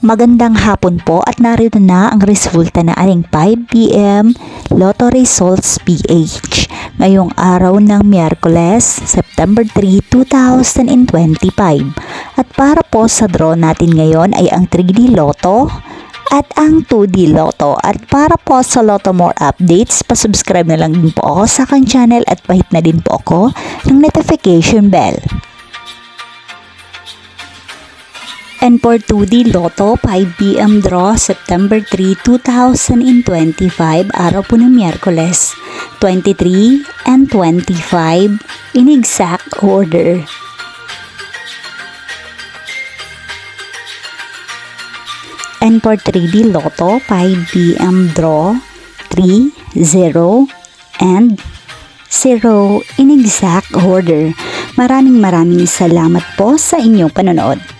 Magandang hapon po at narito na ang resulta na ating 5 PM Lotto Results PH ngayong araw ng Miyerkules, September 3, 2025. At para po sa draw natin ngayon ay ang 3D Lotto at ang 2D Lotto. At para po sa Lotto More updates, pasubscribe na lang din po ako sa aking channel at pahit na din po ako ng notification bell. And for 2D Lotto, 5 PM draw, September 3, 2025, araw po ng Miyerkules, 23 and 25 in exact order. And for 3D Lotto, 5 PM draw, 3, 0, and 0 in exact order. Maraming salamat po sa inyong panonood.